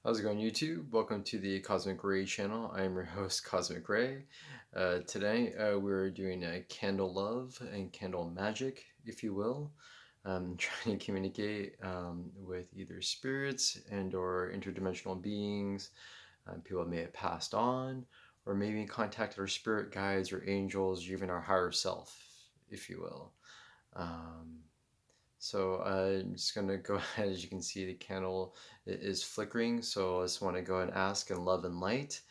How's it going, YouTube? Welcome to the Cosmic Ray channel. I am your host, Cosmic Ray. Today, we're doing a candle love and candle magic, if you will. Trying to communicate with either spirits and or interdimensional beings, people that may have passed on, or maybe contacted our spirit guides or angels, or even our higher self, if you will. Um, so I'm just going to go ahead. As you can see, the candle is flickering. So I just want to go ahead and ask in love and light,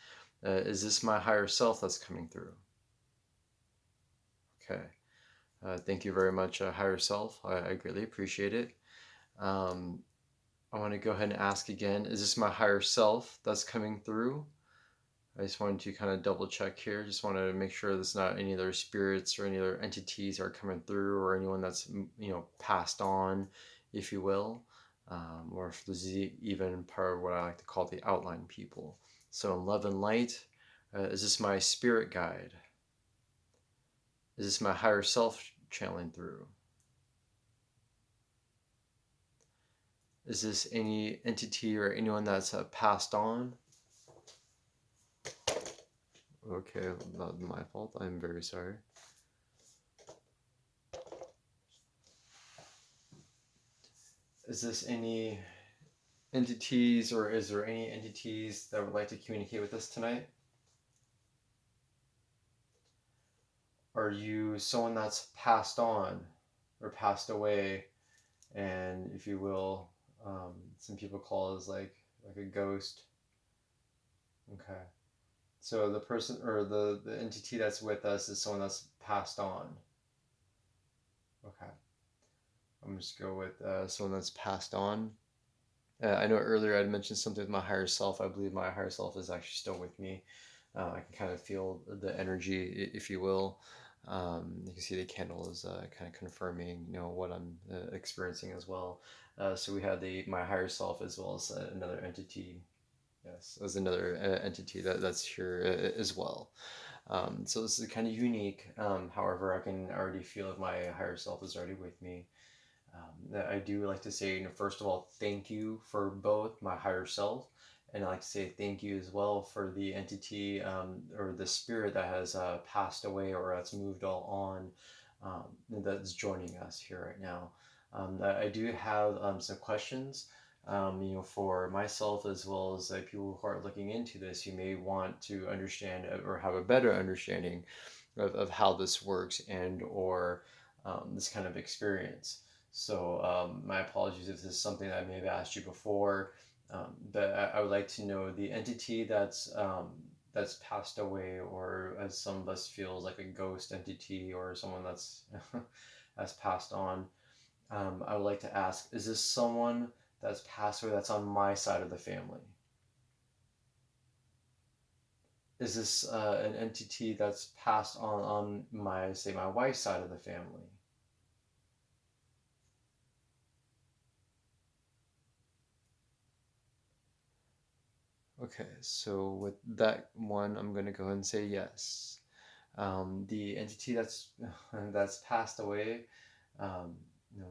is this my higher self that's coming through? Okay. Thank you very much, higher self. I greatly appreciate it. Um, I want to go ahead and ask again, is this my higher self that's coming through? I just wanted to kind of double check here. Just want to make sure there's not any other spirits or any other entities are coming through, or anyone that's passed on, if you will, or if there's even part of what I like to call the outline people. So in love and light, is this my spirit guide? Is this my higher self channeling through? Is this any entity or anyone that's passed on? Okay, not my fault. I'm very sorry. Is this any entities, or is there any entities that would like to communicate with us tonight? Are you someone that's passed on or passed away, and if you will, some people call it as like a ghost? Okay, so the person or the entity that's with us is someone that's passed on. Okay, I'm just go with someone that's passed on. I know earlier I'd mentioned something with my higher self. I believe my higher self is actually still with me. I can kind of feel the energy, if you will. You can see the candle is kind of confirming, what I'm experiencing as well. So we have my higher self as well as another entity. Yes, as another entity that's here as well. So this is kind of unique. However, I can already feel that my higher self is already with me. I do like to say, first of all, thank you for both my higher self, and I like to say thank you as well for the entity or the spirit that has passed away or that's moved all on, that's joining us here right now. I do have some questions, for myself as well as people who are looking into this. You may want to understand or have a better understanding of how this works and or this kind of experience. So my apologies if this is something that I may have asked you before, but I would like to know the entity that's passed away, or as some of us feels like a ghost entity, or someone that's has passed on. I would like to ask: is this someone that's passed away that's on my side of the family? Is this an entity that's passed on my, say, my wife's side of the family? Okay, so with that one, I'm gonna go ahead and say yes. The entity that's passed away,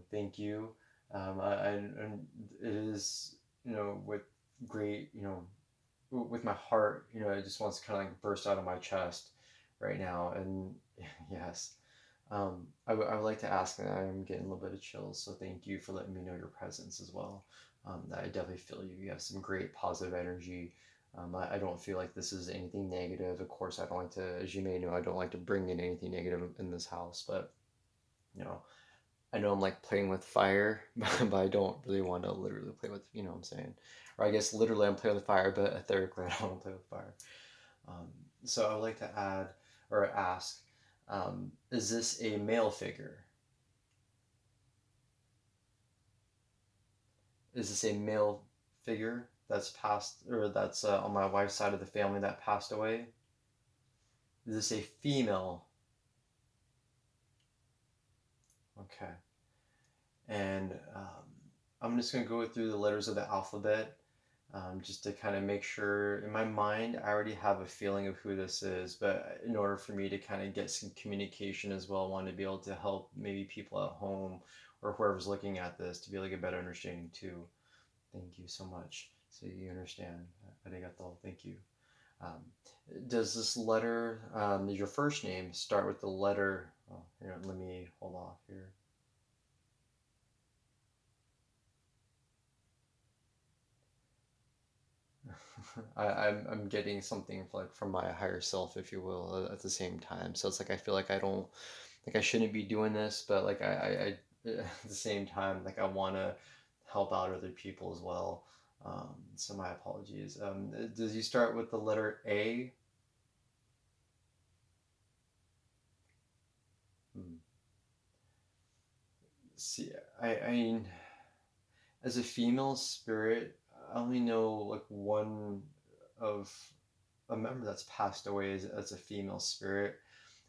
thank you. And it is, with great, with my heart, it just wants to kind of like burst out of my chest right now. And yes, I would like to ask, and I'm getting a little bit of chills, so thank you for letting me know your presence as well. I definitely feel you. You have some great positive energy. I don't feel like this is anything negative. Of course, I don't like to, as you may know, I don't like to bring in anything negative in this house, but, you know, I know I'm like playing with fire, but I don't really want to literally play with, what I'm saying. Or I guess literally I'm playing with fire, but etherically I don't want to play with fire. Um, so I would like to add or ask, is this a male figure? Is this a male figure that's passed, or that's on my wife's side of the family that passed away? Is this a female? Okay. And I'm just going to go through the letters of the alphabet, just to kind of make sure. In my mind, I already have a feeling of who this is, but in order for me to kind of get some communication as well, I want to be able to help maybe people at home or whoever's looking at this to be able to get a better understanding too. Thank you so much. So you understand. Arigato. Thank you. Um, does this letter, does your first name start with the letter? Oh, here, let me hold off here. I'm getting something like from my higher self, if you will, at the same time. So it's like I feel like I don't like I shouldn't be doing this, but like I at the same time like I want to help out other people as well. So my apologies. Does you start with the letter A? Hmm. See, I mean, as a female spirit, I only know like one of a member that's passed away as a female spirit.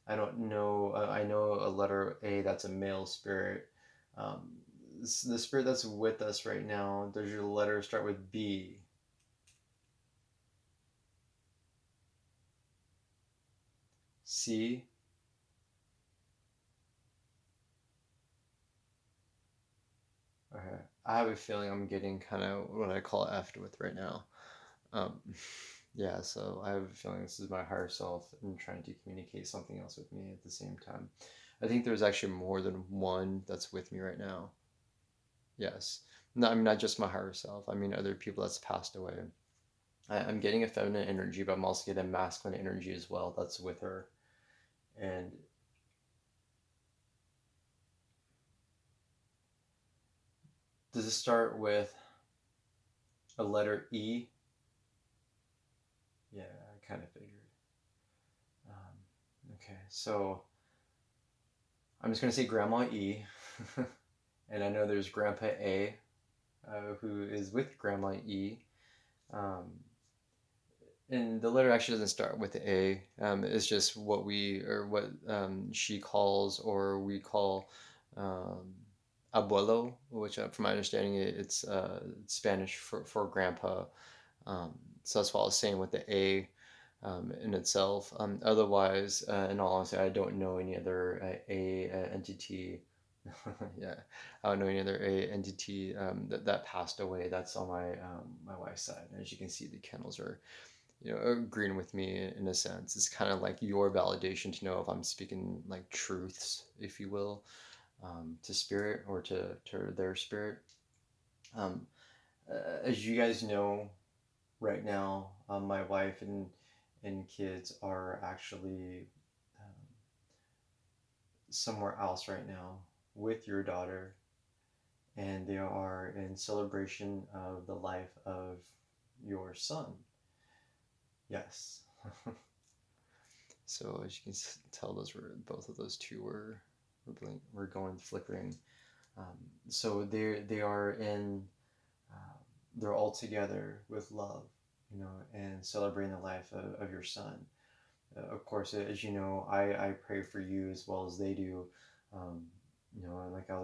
I don't know. I know a letter A that's a male spirit. Um, the spirit that's with us right now. Does your letter start with B? C? Okay. I have a feeling I'm getting kind of what I call F'd with right now. Um, yeah, so I have a feeling this is my higher self and trying to communicate something else with me at the same time. I think there's actually more than one that's with me right now. Yes. No, I mean, not just my higher self. I mean, other people that's passed away. I'm getting a feminine energy, but I'm also getting a masculine energy as well that's with her. And does it start with a letter E? Yeah, I kind of figured. Okay, so I'm just going to say Grandma E. And I know there's Grandpa A, who is with Grandma E. Um, and the letter actually doesn't start with the A. It's just what we or what she calls or we call um, abuelo, which, from my understanding, it's Spanish for grandpa. Um, so that's what I was saying with the A in itself. Otherwise, in all honesty, I don't know any other A entity. Yeah, I don't know any other A entity that passed away. That's on my wife's side. And as you can see, the candles are agreeing with me in a sense. It's kind of like your validation to know if I'm speaking like truths, if you will, to spirit or to their spirit. Um, as you guys know, right now, my wife and kids are actually somewhere else right now with your daughter, and they are in celebration of the life of your son. Yes. So as you can tell, those were both of those two were going flickering. Um, so they are in uh, they're all together with love, and celebrating the life of your son. Of course, as you know, I pray for you as well as they do. Um, like I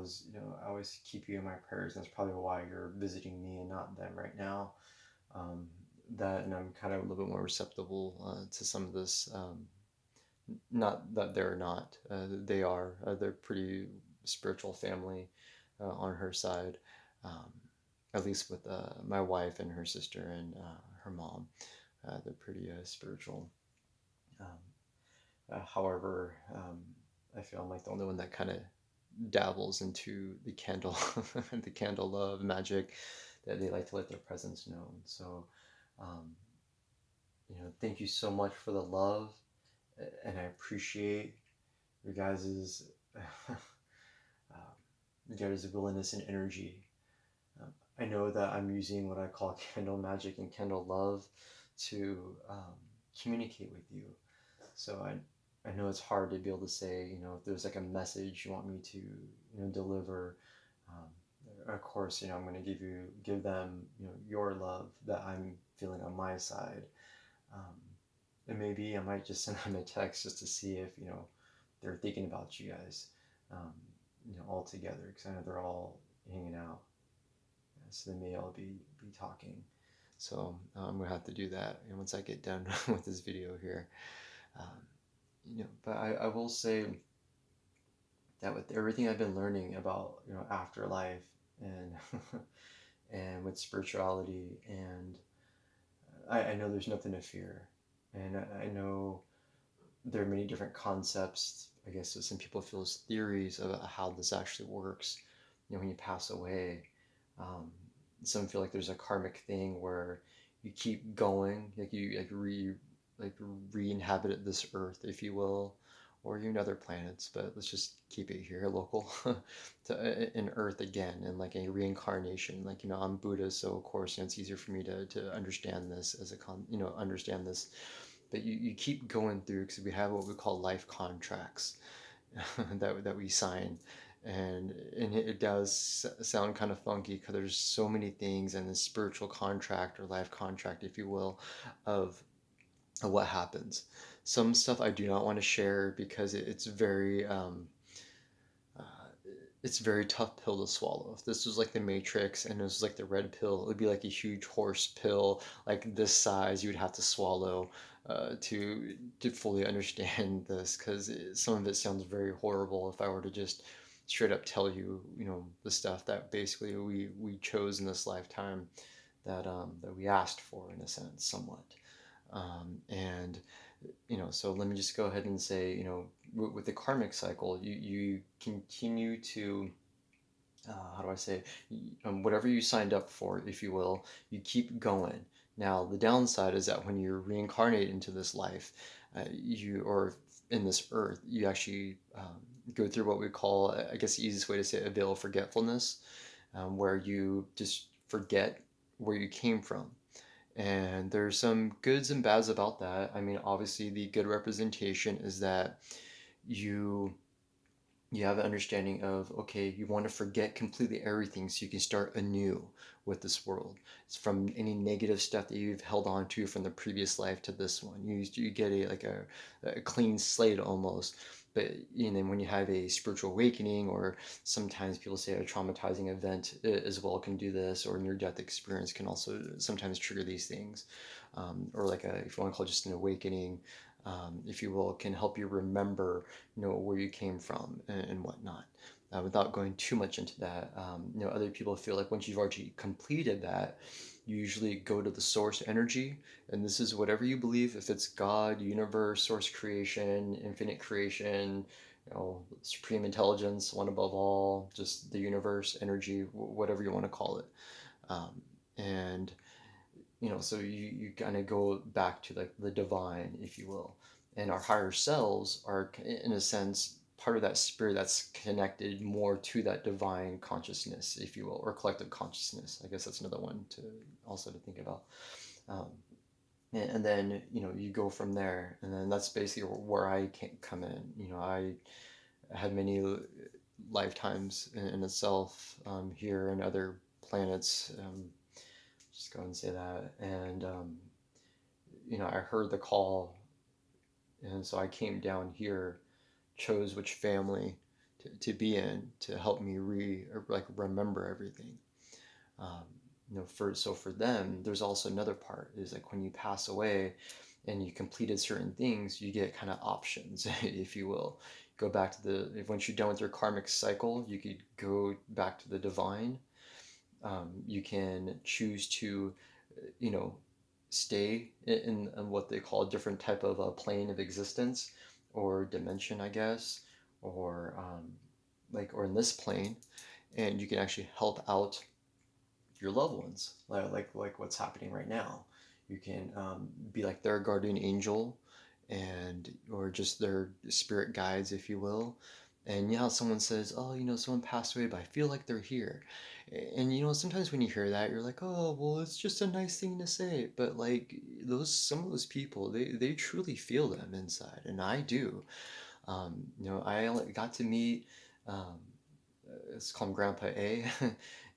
always keep you in my prayers. And that's probably why you're visiting me and not them right now. Um, that and I'm kind of a little bit more receptive to some of this. Not that they're not. They are. They're pretty spiritual family on her side, um, at least with my wife and her sister and her mom. They're pretty spiritual. Um, however, I feel I'm like the only one that kind of dabbles into the candle, the candle love magic that they like to let their presence known. So, um, thank you so much for the love, and I appreciate your guys's your guys' willingness and energy. I know that I'm using what I call candle magic and candle love to communicate with you. So I know it's hard to be able to say, if there's like a message you want me to, deliver. Of course, I'm going to give them, your love that I'm feeling on my side. Um, and maybe I might just send them a text just to see if, they're thinking about you guys, all together, because I know they're all hanging out. So they may all be talking. So I'm gonna have to do that, and once I get done with this video here. Um, but I will say that with everything I've been learning about afterlife and and with spirituality. And I know there's nothing to fear. And I know there are many different concepts. I guess some people feel as theories about how this actually works. When you pass away, um, some feel like there's a karmic thing where you keep going, like you like re-inhabit this earth, if you will, or even other planets. But let's just keep it here, local, to in Earth again, and like a reincarnation. Like I'm Buddhist, so of course it's easier for me to understand this as a understand this. But you keep going through because we have what we call life contracts that we sign, and it does sound kind of funky because there's so many things in this spiritual contract or life contract, if you will, of what happens. Some stuff I do not want to share because it's very uh, it's a very tough pill to swallow. If this was like the Matrix and it was like the red pill, it would be like a huge horse pill, like this size, you would have to swallow to fully understand this. Because some of it sounds very horrible. If I were to just straight up tell you, the stuff that basically we chose in this lifetime that we asked for in a sense, somewhat. And so let me just go ahead and say, with the karmic cycle, you continue to, how do I say, whatever you signed up for, if you will, you keep going. Now, the downside is that when you reincarnate into this life, or in this earth, you actually go through what we call, I guess the easiest way to say it, a veil of forgetfulness, where you just forget where you came from. And there's some goods and bads about that. I mean, obviously, the good representation is that you you have an understanding of, okay, you want to forget completely everything so you can start anew with this world. It's from any negative stuff that you've held on to from the previous life to this one. You get a clean slate almost. But then when you have a spiritual awakening, or sometimes people say a traumatizing event as well can do this, or near death experience can also sometimes trigger these things, or like if you want to call it just an awakening, if you will, can help you remember where you came from and whatnot. Without going too much into that, other people feel like once you've already completed that, you usually go to the source energy, and this is whatever you believe. If it's God, universe, source creation, infinite creation, supreme intelligence, one above all, just the universe, energy, whatever you want to call it, and so you kind of go back to like the divine, if you will. And our higher selves are in a sense part of that spirit that's connected more to that divine consciousness, if you will, or collective consciousness. I guess that's another one to also to think about. um, and then you go from there, and then that's basically where I can come in. I had many lifetimes in itself, here and other planets, just go and say that. And I heard the call, and so I came down here, chose which family to be in to help me remember everything. um, for them, there's also another part is like when you pass away and you completed certain things, you get kind of options, if you will. Go back to once you're done with your karmic cycle, you could go back to the divine. You can choose to, you know, stay in what they call a different type of a plane of existence or dimension, I guess, or or in this plane, and you can actually help out your loved ones, like what's happening right now. You can be like their guardian angel, and or just their spirit guides, if you will. And someone says, "Oh, someone passed away, but I feel like they're here." And sometimes when you hear that, you're like, "Oh, well, it's just a nice thing to say." But like some of those people, they truly feel them inside, and I do. I only got to meet. Um, let's call him Grandpa A,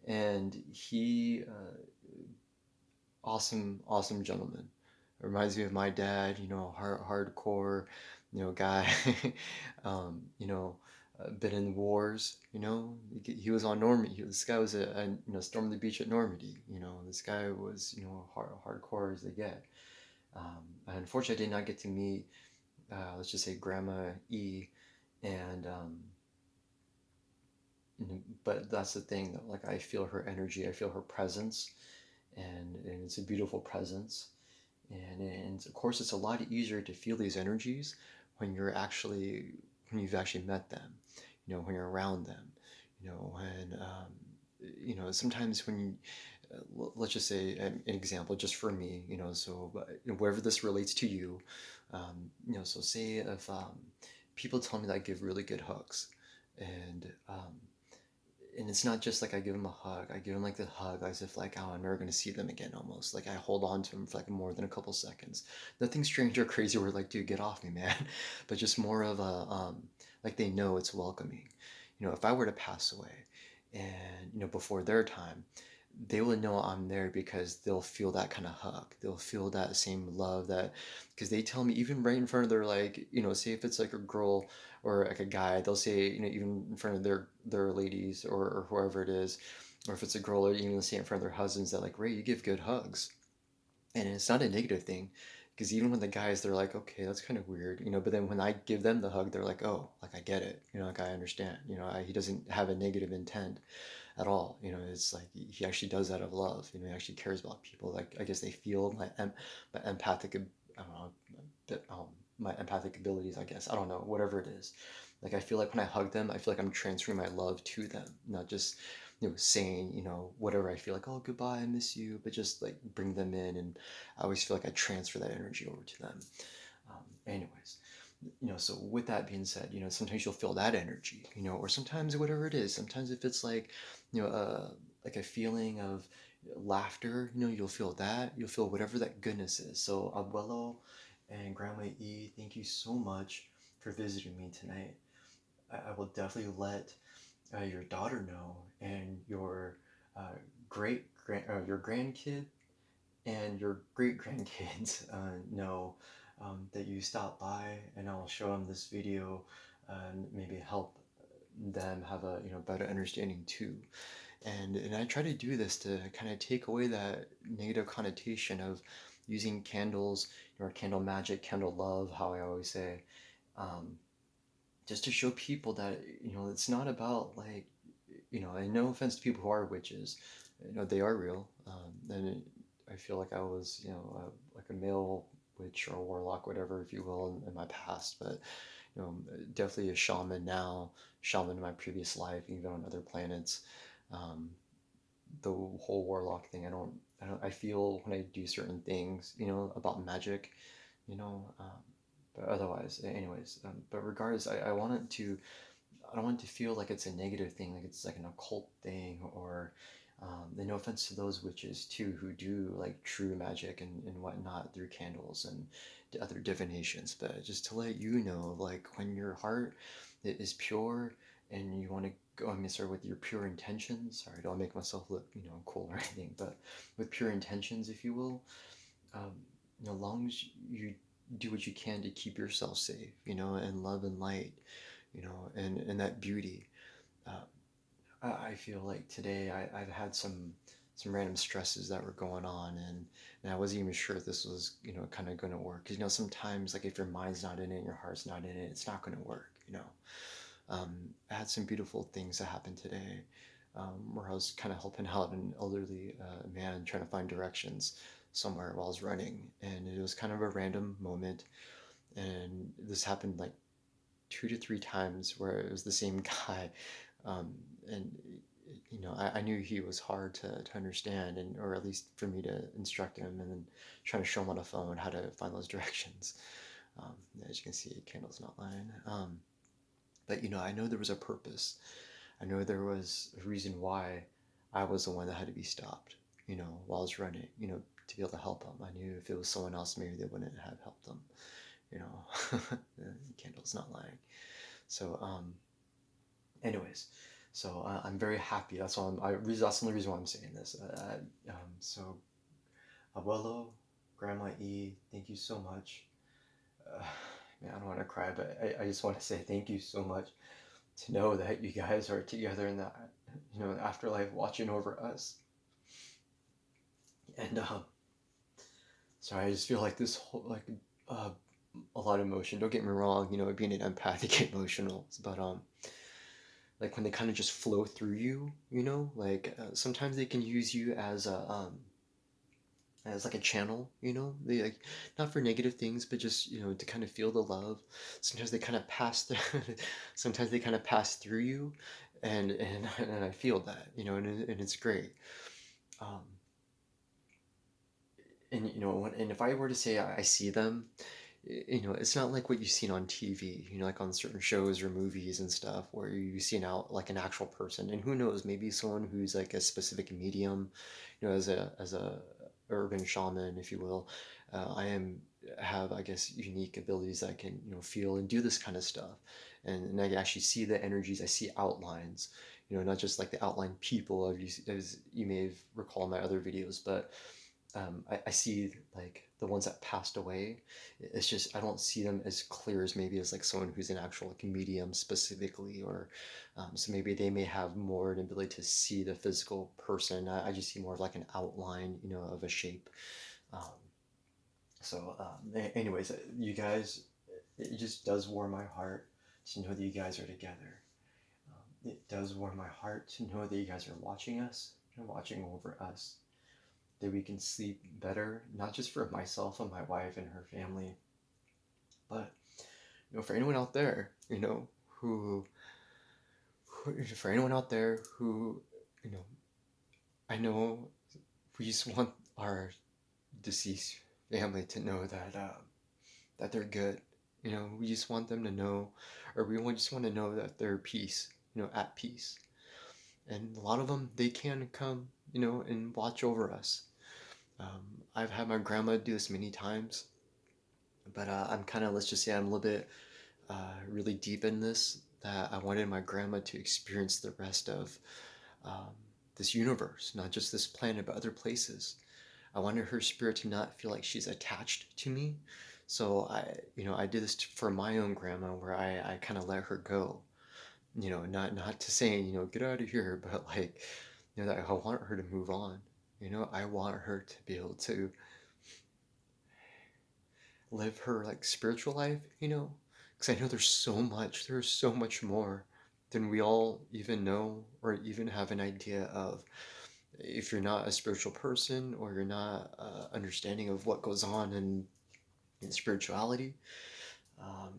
and he awesome gentleman. Reminds me of my dad, hardcore, guy, been in wars, he was on Normandy. This guy was stormed the beach at Normandy. This guy was, hardcore as they get. Unfortunately, I did not get to meet, let's just say Grandma E, and but that's the thing though. Like I feel her energy, I feel her presence, and it's a beautiful presence. And of course, it's a lot easier to feel these energies when when you've actually met them. When you're around them. When sometimes when you, let's just say an example just for me. So wherever this relates to you, so say if people tell me that I give really good hugs, and and it's not just like I give them a hug. I give them like the hug as if like, oh, I'm never gonna see them again. Almost like I hold on to them for like more than a couple seconds. Nothing strange or crazy. Where like, dude, get off me, man. But just more of a like they know it's welcoming. If I were to pass away, and before their time, they will know I'm there because they'll feel that kind of hug. They'll feel that same love that, because they tell me even right in front of their, like, say if it's like a girl or like a guy, they'll say, even in front of their ladies, or whoever it is, or if it's a girl, or even they'll say it in front of their husbands that like, Ray, you give good hugs. And it's not a negative thing, because even when the guys, they're like, okay, that's kind of weird, but then when I give them the hug, they're like, oh, like I get it, like I understand, he doesn't have a negative intent at all. It's like he actually does that of love. He actually cares about people. Like I guess they feel my empathic, I don't know, my empathic abilities. I guess I don't know, whatever it is. Like I feel like when I hug them, I feel like I'm transferring my love to them, not just saying whatever I feel like, oh goodbye, I miss you, but just like bring them in, and I always feel like I transfer that energy over to them. Anyways, so with that being said, sometimes you'll feel that energy, or sometimes whatever it is, sometimes if it's like, like a feeling of laughter, you'll feel that, you'll feel whatever that goodness is. So Abuelo and Grandma E, thank you so much for visiting me tonight. I will definitely let your daughter know, and your your grandkid and your great grandkids know that you stopped by, and I'll show them this video and maybe help them have a better understanding too. And I try to do this to kind of take away that negative connotation of using candles, or candle magic, candle love, how I always say, um, just to show people that it's not about like, and no offense to people who are witches, they are real. And I feel like I was, like a male witch or warlock, whatever, if you will, in my past. But definitely a shaman now, shaman in my previous life, even on other planets. Um, the whole warlock thing, I feel when I do certain things, about magic, you know. But otherwise, anyways, but regardless, I don't want it to feel like it's a negative thing, like it's like an occult thing, or and no offense to those witches too who do like true magic and whatnot through candles and other divinations. But just to let you know, like when your heart is pure and you want to go, I mean, sorry, with your pure intentions. Sorry, don't make myself look cool or anything, but with pure intentions, if you will, um, as long as you do what you can to keep yourself safe, and love and light, and that beauty. Uh, I feel like today I've had some random stresses that were going on, and I wasn't even sure if this was kind of going to work. Because sometimes like if your mind's not in it and your heart's not in it, it's not going to work. I had some beautiful things that happened today, where I was kind of helping out an elderly man trying to find directions somewhere while I was running, and it was kind of a random moment. And this happened like 2 to 3 times where it was the same guy, um, and I knew he was hard to understand, and or at least for me to instruct him, and then trying to show him on the phone how to find those directions. As you can see, candle's not lying. But I know there was a purpose. I know there was a reason why I was the one that had to be stopped. While I was running. To be able to help him. I knew if it was someone else, maybe they wouldn't have helped him. The candle's not lying. So, anyways, so I'm very happy. That's why that's the only reason why I'm saying this. So, Abuelo, Grandma E, thank you so much. Uh, Man, I don't want to cry, but I just want to say thank you so much to know that you guys are together in that, afterlife, watching over us. And sorry, I just feel like this whole like uh, a lot of emotion. Don't get me wrong, being an empathic emotional, but like when they kind of just flow through you, you know, like sometimes they can use you as like a channel, you know, they like not for negative things, but just you know to kind of feel the love. Sometimes they kind of pass through, sometimes they kind of pass through you, and I feel that, you know, and it's great. Um, and you know, and if I were to say I see them, you know, it's not like what you've seen on TV, you know, like on certain shows or movies and stuff, where you see like an actual person, and who knows, maybe someone who's like a specific medium, you know, as a urban shaman, if you will. I am have I guess unique abilities that I can you know feel and do this kind of stuff, and I actually see the energies. I see outlines, you know, not just like the outline people of you as you may have recalled in my other videos, but I see like the ones that passed away. It's just I don't see them as clear as maybe as like someone who's an actual like medium specifically, or so maybe they may have more an ability to see the physical person. I just see more of like an outline, you know, of a shape. Um, anyways, you guys, it just does warm my heart to know that you guys are together. It does warm my heart to know that you guys are watching us and watching over us, that we can sleep better, not just for myself and my wife and her family, but you know, for anyone out there, you know, for anyone out there who, you know, I know we just want our deceased family to know that they're good. You know, we just want them to know, or just want to know that they're peace, you know, at peace. And a lot of them, they can come, you know, and watch over us. I've had my grandma do this many times, but I'm kind of, let's just say, I'm a little bit really deep in this, that I wanted my grandma to experience the rest of um, this universe, not just this planet, but other places. I wanted her spirit to not feel like she's attached to me. So I did this for my own grandma, where I kind of let her go. You know, not to saying, you know, get out of here, but like, you know, that I want her to move on. You know, I want her to be able to live her like spiritual life, you know, because I know there's so much more than we all even know or even have an idea of. If you're not a spiritual person, or you're not understanding of what goes on in spirituality, um,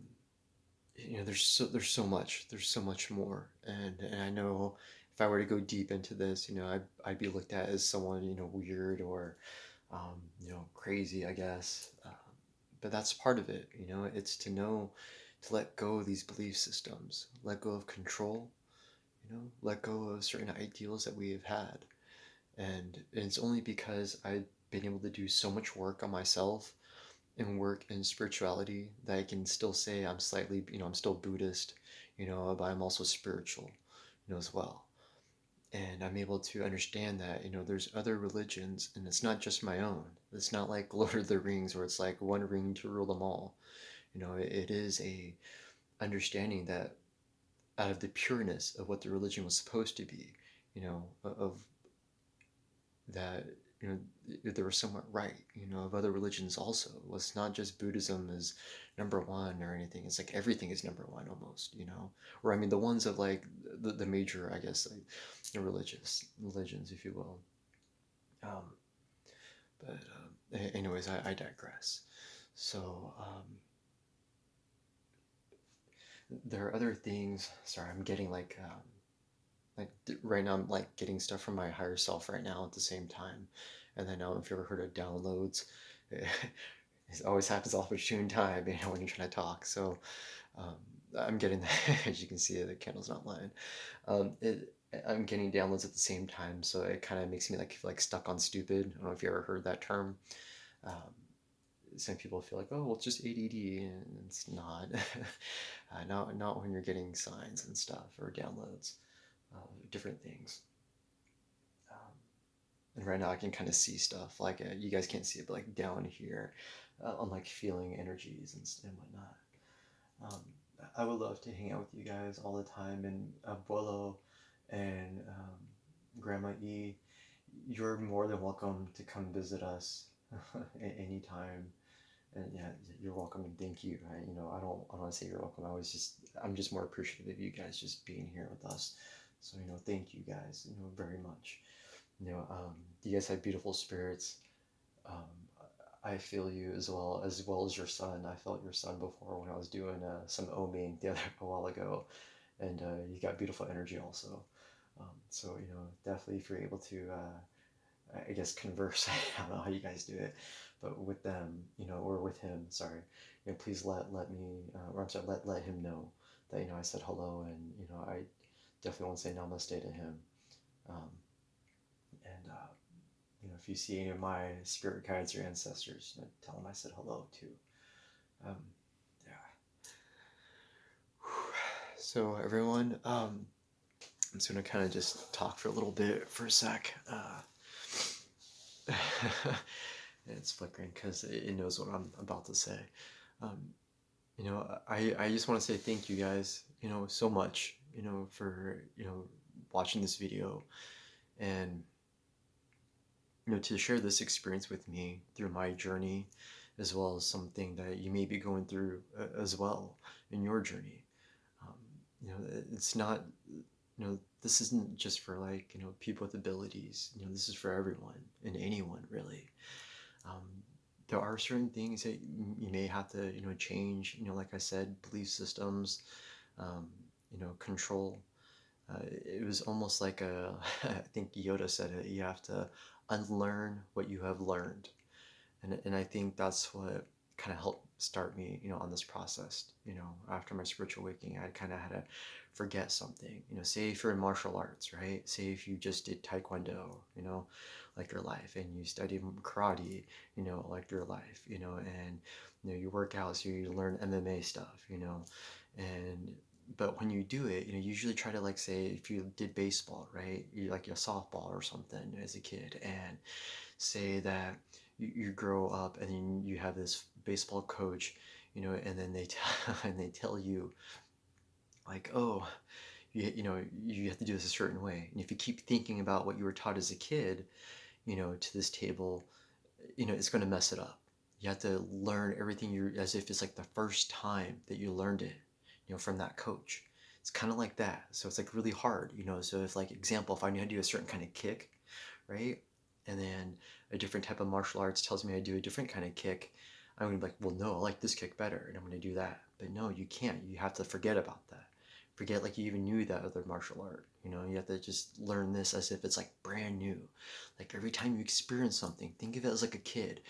you know, there's so much more, and I know if I were to go deep into this, you know, I'd be looked at as someone, you know, weird, or you know, crazy, I guess. But that's part of it, you know. It's to know to let go of these belief systems, let go of control, you know, let go of certain ideals that we have had. And it's only because I've been able to do so much work on myself and work in spirituality that I can still say I'm slightly, you know, I'm still Buddhist, you know, but I'm also spiritual, you know, as well. And I'm able to understand that, you know, there's other religions, and it's not just my own. It's not like Lord of the Rings, where it's like one ring to rule them all. You know, it is a understanding that out of the pureness of what the religion was supposed to be, you know, of that, you know, they were somewhat right, you know, of other religions also. It's not just Buddhism is number one or anything. It's like everything is number one almost, you know. Or I mean, the ones of like the major, I guess, like the religions, if you will. Um, anyways, I digress. So there are other things. Sorry, I'm getting like right now I'm like getting stuff from my higher self right now at the same time. And then I don't know if you ever heard of downloads. It always happens all opportune time, you know, when you're trying to talk. So um, I'm getting that. As you can see, the candle's not lying. It, I'm getting downloads at the same time, so it kind of makes me like feel like stuck on stupid. I don't know if you ever heard that term. Um, some people feel like, oh, well, it's just ADD, and it's not. Not when you're getting signs and stuff or downloads, different things. Um, and right now I can kind of see stuff like you guys can't see it, but like down here, I'm like feeling energies and whatnot. Um, I would love to hang out with you guys all the time, and Abuelo and Grandma E, you're more than welcome to come visit us anytime. And yeah, you're welcome and thank you. I don't want to say you're welcome. I'm just more appreciative of you guys just being here with us. So, thank you guys, very much. You guys have beautiful spirits. Um, I feel you as well as your son. I felt your son before when I was doing some oming a while ago, and you got beautiful energy also. So definitely if you're able to, I guess converse. I don't know how you guys do it, but with them, or with him. Sorry, please let me, or I'm sorry, let him know that I said hello, and I definitely want to say namaste to him. Um, and if you see any of my spirit guides or ancestors, tell them I said hello too. Um, yeah. So everyone, I'm just gonna kind of just talk for a little bit for a sec. It's flickering because it knows what I'm about to say. Um, I just want to say thank you guys, so much, for, watching this video and, to share this experience with me through my journey, as well as something that you may be going through as well in your journey. Um, it's not, this isn't just for like, people with abilities, this is for everyone and anyone really. Um, there are certain things that you may have to, change, like I said, belief systems, um, control. It was almost like I think Yoda said it, you have to unlearn what you have learned. And I think that's what kind of helped start me, on this process. After my spiritual awakening, I kind of had to forget something. Say if you're in martial arts, right? Say if you just did taekwondo, like your life, and you studied karate, like your life, and you work out, so you learn MMA stuff, and but when you do it, you usually try to, like, say if you did baseball, right? You like a softball or something as a kid, and say that you grow up and then you have this baseball coach, and then and they tell you like, oh, you have to do this a certain way, and if you keep thinking about what you were taught as a kid, to this table, it's going to mess it up. You have to learn everything you as if it's like the first time that you learned it, from that coach. It's kind of like that. So it's like really hard, so if, like, example, if I knew how to do a certain kind of kick, right? And then a different type of martial arts tells me I do a different kind of kick. I'm gonna be like, well, no, I like this kick better, and I'm gonna do that. But no, you can't. You have to forget about that. Forget like you even knew that other martial art. You have to just learn this as if it's like brand new. Like every time you experience something, think of it as like a kid.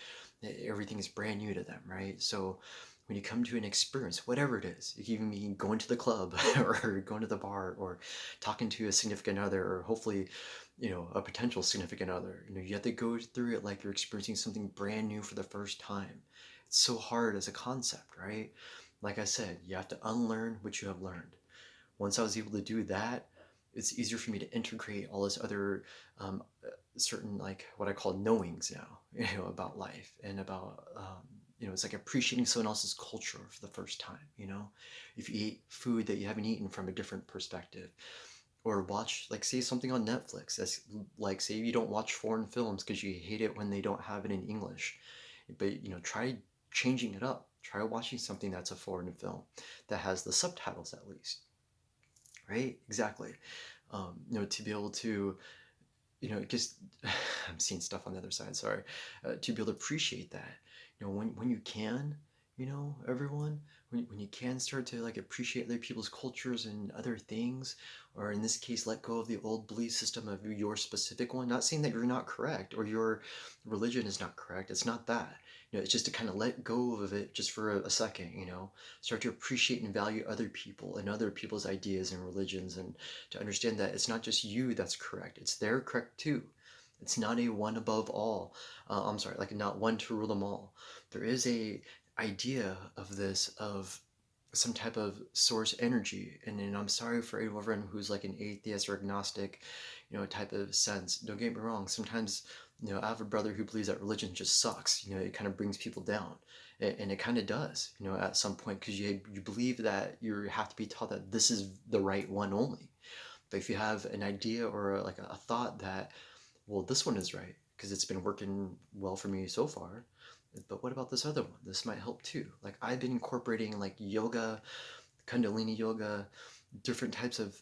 Everything is brand new to them, right? So when you come to an experience, whatever it is, it can even be going to the club or going to the bar or talking to a significant other, or hopefully a potential significant other. You have to go through it like you're experiencing something brand new for the first time. It's so hard as a concept, right? Like I said, you have to unlearn what you have learned. Once I was able to do that, it's easier for me to integrate all this other certain, like, what I call knowings now, about life and about it's like appreciating someone else's culture for the first time. If you eat food that you haven't eaten from a different perspective, or watch, like, say something on Netflix that's like, say you don't watch foreign films because you hate it when they don't have it in English, but try changing it up. Try watching something that's a foreign film that has the subtitles at least, right? Exactly. To be able to, just I'm seeing stuff on the other side. Sorry, to be able to appreciate that, when you can, everyone, when you can start to, like, appreciate other people's cultures and other things, or in this case, let go of the old belief system of your specific one. Not saying that you're not correct or your religion is not correct. It's not that. It's just to kind of let go of it just for a second. Start to appreciate and value other people and other people's ideas and religions, and to understand that it's not just you that's correct, it's they're correct too. It's not a one above all. I'm sorry, like, not one to rule them all. There is a idea of this, of some type of source energy, and I'm sorry for everyone who's like an atheist or agnostic, type of sense. Don't get me wrong. Sometimes, I have a brother who believes that religion just sucks. It kind of brings people down, and it kind of does. At some point, because you believe that you have to be taught that this is the right one only. But if you have an idea or like a thought that, well, this one is right, because it's been working well for me so far. But what about this other one? This might help too. Like I've been incorporating like yoga, Kundalini yoga, different types of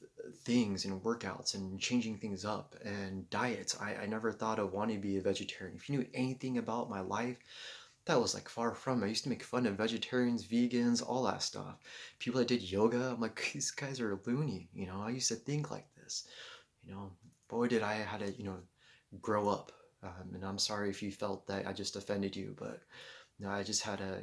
things and workouts and changing things up and diets. I never thought I wanted to be a vegetarian. If you knew anything about my life, that was like far from. I used to make fun of vegetarians, vegans, all that stuff. People that did yoga, I'm like, these guys are loony. I used to think like this. Boy, did I had to, grow up. And I'm sorry if you felt that I just offended you, but no, I just had to,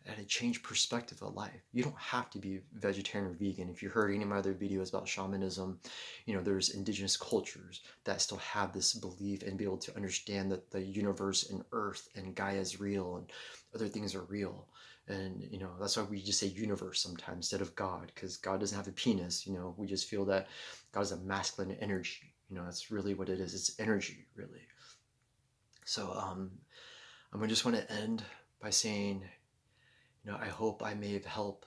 I had to change perspective of life. You don't have to be vegetarian or vegan. If you heard any of my other videos about shamanism, there's indigenous cultures that still have this belief and be able to understand that the universe and earth and Gaia is real and other things are real. And, that's why we just say universe sometimes instead of God, because God doesn't have a penis. We just feel that God is a masculine energy. That's really what it is. It's energy, really. So, I just want to end by saying, I hope I may have helped,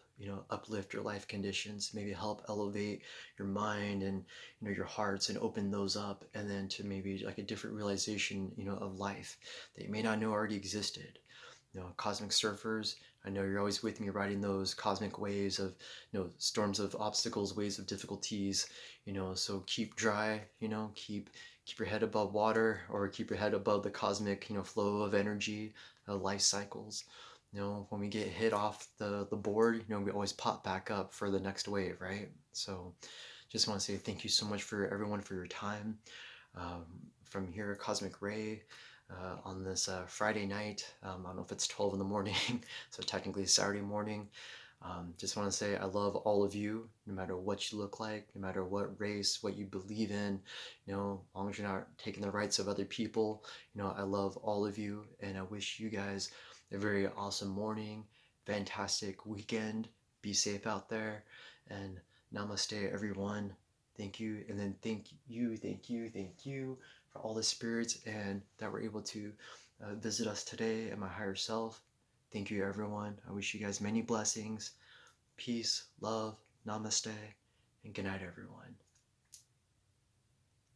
uplift your life conditions, maybe help elevate your mind and, your hearts and open those up, and then to maybe like a different realization, of life that you may not know already existed. Cosmic surfers, I know you're always with me riding those cosmic waves of, storms of obstacles, waves of difficulties, so keep dry, keep your head above water, or keep your head above the cosmic, flow of energy, life cycles. When we get hit off the board, we always pop back up for the next wave, right? So just want to say thank you so much for everyone for your time. Um, from here, Cosmic Ray, on this Friday night. I don't know if it's 12 in the morning, so technically Saturday morning. Just want to say I love all of you, no matter what you look like, no matter what race, what you believe in, as long as you're not taking the rights of other people. I love all of you, and I wish you guys a very awesome morning, fantastic weekend. Be safe out there, and namaste, everyone. Thank you, and then thank you for all the spirits and that were able to visit us today and my higher self. Thank you, everyone. I wish you guys many blessings, peace, love, namaste, and good night, everyone.